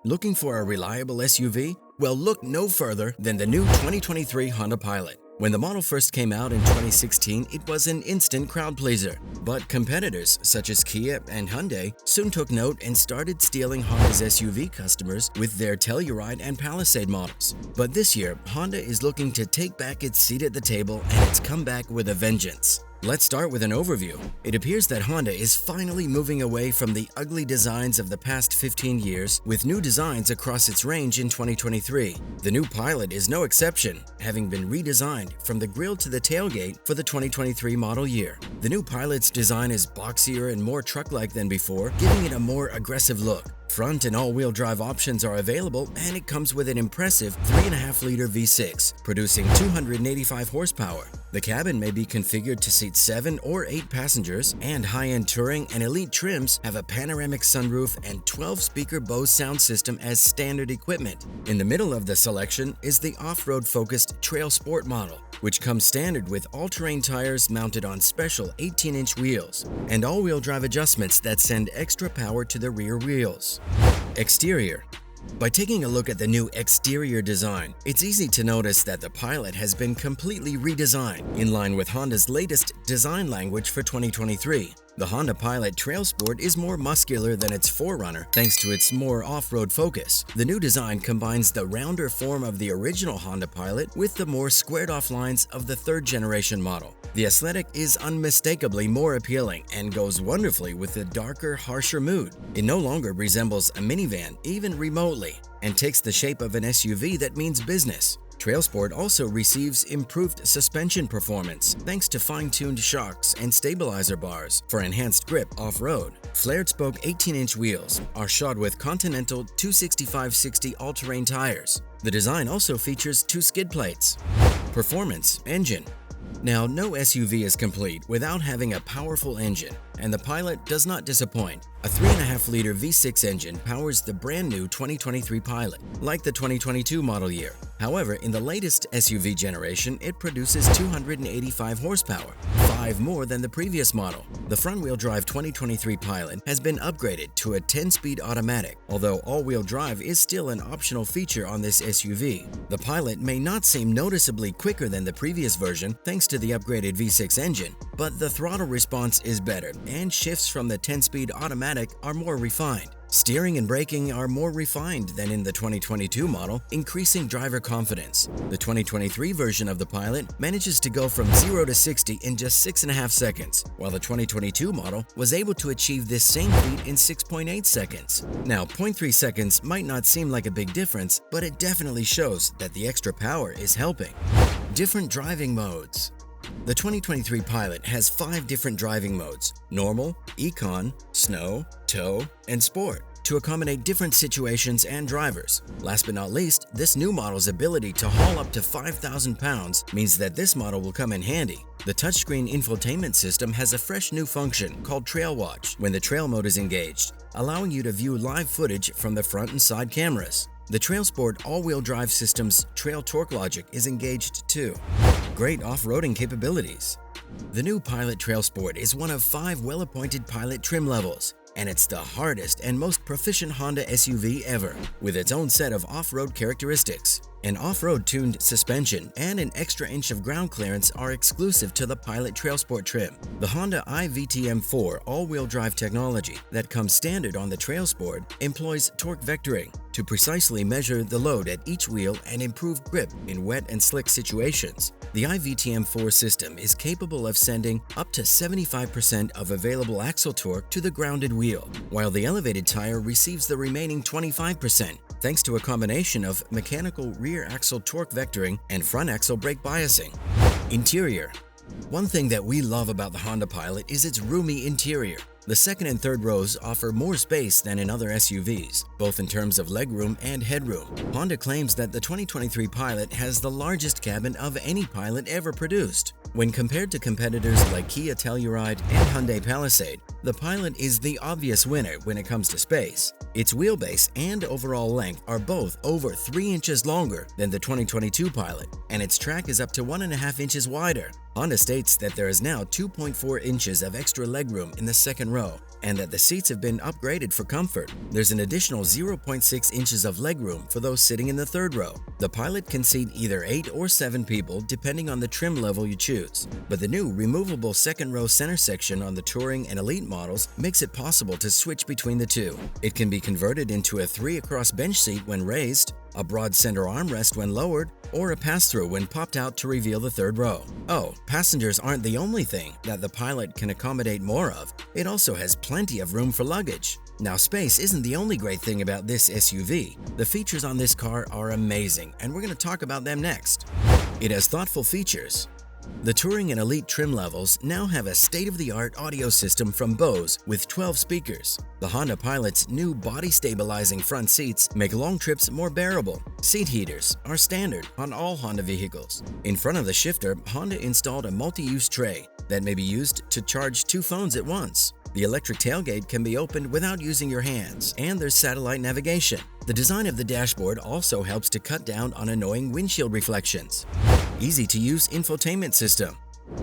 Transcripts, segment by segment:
Looking for a reliable SUV? Well, look no further than the new 2023 Honda Pilot. When the model first came out in 2016, it was an instant crowd pleaser. But competitors such as Kia and Hyundai soon took note and started stealing Honda's SUV customers with their Telluride and Palisade models. But this year, Honda is looking to take back its seat at the table and it's come back with a vengeance. Let's start with an overview. It appears that Honda is finally moving away from the ugly designs of the past 15 years with new designs across its range in 2023. The new Pilot is no exception, having been redesigned from the grille to the tailgate for the 2023 model year. The new Pilot's design is boxier and more truck-like than before, giving it a more aggressive look. Front and all-wheel drive options are available, and it comes with an impressive 3.5-liter V6, producing 285 horsepower. The cabin may be configured to seat 7 or 8 passengers, and high-end touring and elite trims have a panoramic sunroof and 12-speaker Bose sound system as standard equipment. In the middle of the selection is the off-road-focused Trailsport model, which comes standard with all-terrain tires mounted on special 18-inch wheels, and all-wheel drive adjustments that send extra power to the rear wheels. Exterior. By taking a look at the new exterior design, it's easy to notice that the Pilot has been completely redesigned in line with Honda's latest design language for 2023. The Honda Pilot Trailsport is more muscular than its forerunner thanks to its more off-road focus. The new design combines the rounder form of the original Honda Pilot with the more squared-off lines of the third-generation model. The aesthetic is unmistakably more appealing and goes wonderfully with the darker, harsher mood. It no longer resembles a minivan, even remotely, and takes the shape of an SUV that means business. Trailsport also receives improved suspension performance thanks to fine-tuned shocks and stabilizer bars for enhanced grip off-road. Flared-spoke 18-inch wheels are shod with Continental 265/60 all-terrain tires. The design also features 2 skid plates. Performance engine. Now, no SUV is complete without having a powerful engine, and the Pilot does not disappoint. A 3.5-liter V6 engine powers the brand new 2023 Pilot, like the 2022 model year. However, in the latest SUV generation, it produces 285 horsepower, 5 more than the previous model. The front-wheel drive 2023 Pilot has been upgraded to a 10-speed automatic, although all-wheel drive is still an optional feature on this SUV. The Pilot may not seem noticeably quicker than the previous version thanks to the upgraded V6 engine, but the throttle response is better, and shifts from the 10-speed automatic are more refined. Steering and braking are more refined than in the 2022 model, increasing driver confidence. The 2023 version of the Pilot manages to go from 0 to 60 in just 6.5 seconds, while the 2022 model was able to achieve this same feat in 6.8 seconds. Now, 0.3 seconds might not seem like a big difference, but it definitely shows that the extra power is helping. Different driving modes. The 2023 Pilot has 5 different driving modes: Normal, Econ, Snow, Tow, and Sport, to accommodate different situations and drivers. Last but not least, this new model's ability to haul up to 5,000 pounds means that this model will come in handy. The touchscreen infotainment system has a fresh new function called Trail Watch when the trail mode is engaged, allowing you to view live footage from the front and side cameras. The Trailsport all-wheel drive system's Trail Torque Logic is engaged too. Great off-roading capabilities. The new Pilot Trailsport is one of 5 well-appointed Pilot trim levels, and it's the hardest and most proficient Honda SUV ever, with its own set of off-road characteristics. An off-road tuned suspension and an extra inch of ground clearance are exclusive to the Pilot Trailsport trim. The Honda iVTM4 all-wheel drive technology that comes standard on the Trailsport employs torque vectoring to precisely measure the load at each wheel and improve grip in wet and slick situations. The iVTM4 system is capable of sending up to 75% of available axle torque to the grounded wheel, while the elevated tire receives the remaining 25%, thanks to a combination of mechanical rear axle torque vectoring and front axle brake biasing. Interior. One thing that we love about the Honda Pilot is its roomy interior. The second and third rows offer more space than in other SUVs, both in terms of legroom and headroom. Honda claims that the 2023 Pilot has the largest cabin of any Pilot ever produced. When compared to competitors like Kia Telluride and Hyundai Palisade, the Pilot is the obvious winner when it comes to space. Its wheelbase and overall length are both over 3 inches longer than the 2022 Pilot, and its track is up to 1.5 inches wider. Honda states that there is now 2.4 inches of extra legroom in the second row and that the seats have been upgraded for comfort. There's an additional 0.6 inches of legroom for those sitting in the third row. The Pilot can seat either 8 or 7 people depending on the trim level you choose. But the new removable second row center section on the Touring and Elite models makes it possible to switch between the two. It can be converted into a 3-across bench seat when raised, a broad center armrest when lowered, or a pass-through when popped out to reveal the third row. Oh, passengers aren't the only thing that the Pilot can accommodate more of. It also has plenty of room for luggage. Now, space isn't the only great thing about this SUV. The features on this car are amazing, and we're going to talk about them next. It has thoughtful features. The Touring and Elite trim levels now have a state-of-the-art audio system from Bose with 12 speakers. The Honda Pilot's new body-stabilizing front seats make long trips more bearable. Seat heaters are standard on all Honda vehicles. In front of the shifter, Honda installed a multi-use tray that may be used to charge 2 phones at once. The electric tailgate can be opened without using your hands, and there's satellite navigation. The design of the dashboard also helps to cut down on annoying windshield reflections. Easy-to-use infotainment system.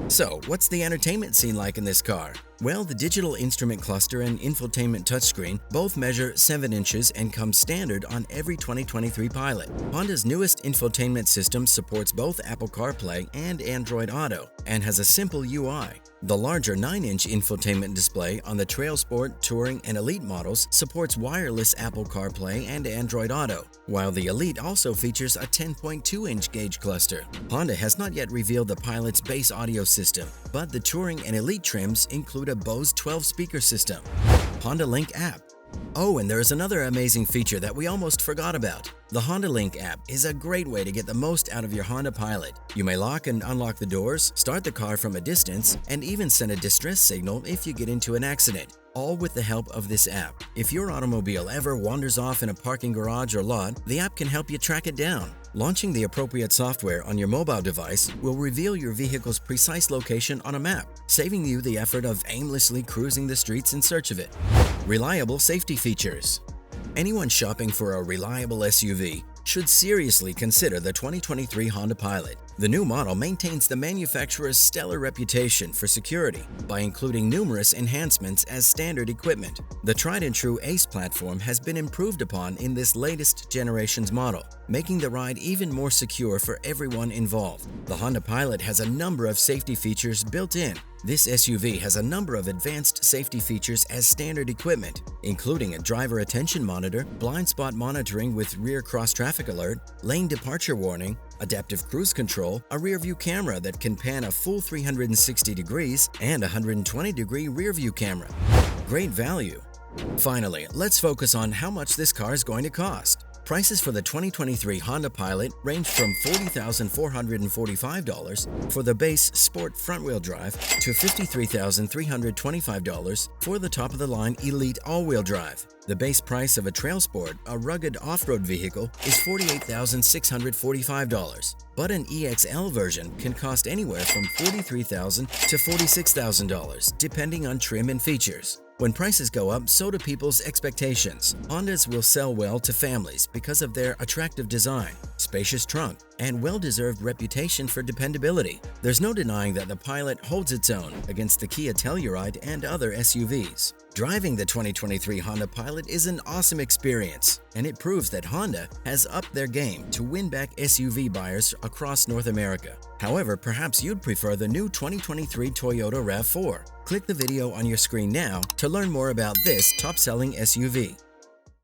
So, what's the entertainment scene like in this car? Well, the digital instrument cluster and infotainment touchscreen both measure 7 inches and come standard on every 2023 Pilot. Honda's newest infotainment system supports both Apple CarPlay and Android Auto and has a simple UI. The larger 9-inch infotainment display on the Trailsport, Touring, and Elite models supports wireless Apple CarPlay and Android Auto, while the Elite also features a 10.2-inch gauge cluster. Honda has not yet revealed the Pilot's base audio system, but the Touring and Elite trims include a Bose 12-speaker system. Honda Link app. Oh, and there is another amazing feature that we almost forgot about. The Honda Link app is a great way to get the most out of your Honda Pilot. You may lock and unlock the doors, start the car from a distance, and even send a distress signal if you get into an accident, all with the help of this app. If your automobile ever wanders off in a parking garage or lot, the app can help you track it down. Launching the appropriate software on your mobile device will reveal your vehicle's precise location on a map, saving you the effort of aimlessly cruising the streets in search of it. Reliable safety features. Anyone shopping for a reliable SUV should seriously consider the 2023 Honda Pilot. The new model maintains the manufacturer's stellar reputation for security by including numerous enhancements as standard equipment. The tried-and-true ACE platform has been improved upon in this latest generation's model, making the ride even more secure for everyone involved. The Honda Pilot has a number of safety features built in. This SUV has a number of advanced safety features as standard equipment, including a driver attention monitor, blind spot monitoring with rear cross-traffic alert, lane departure warning, adaptive cruise control, a rear-view camera that can pan a full 360 degrees, and a 120-degree rear-view camera. Great value. Finally, let's focus on how much this car is going to cost. Prices for the 2023 Honda Pilot range from $40,445 for the base Sport front-wheel drive to $53,325 for the top-of-the-line Elite all-wheel drive. The base price of a Trailsport, a rugged off-road vehicle, is $48,645, but an EXL version can cost anywhere from $43,000 to $46,000, depending on trim and features. When prices go up, so do people's expectations. Hondas will sell well to families because of their attractive design, spacious trunk, and well-deserved reputation for dependability. There's no denying that the Pilot holds its own against the Kia Telluride and other SUVs. Driving the 2023 Honda Pilot is an awesome experience, and it proves that Honda has upped their game to win back SUV buyers across North America. However, perhaps you'd prefer the new 2023 Toyota RAV4. Click the video on your screen now to learn more about this top-selling SUV.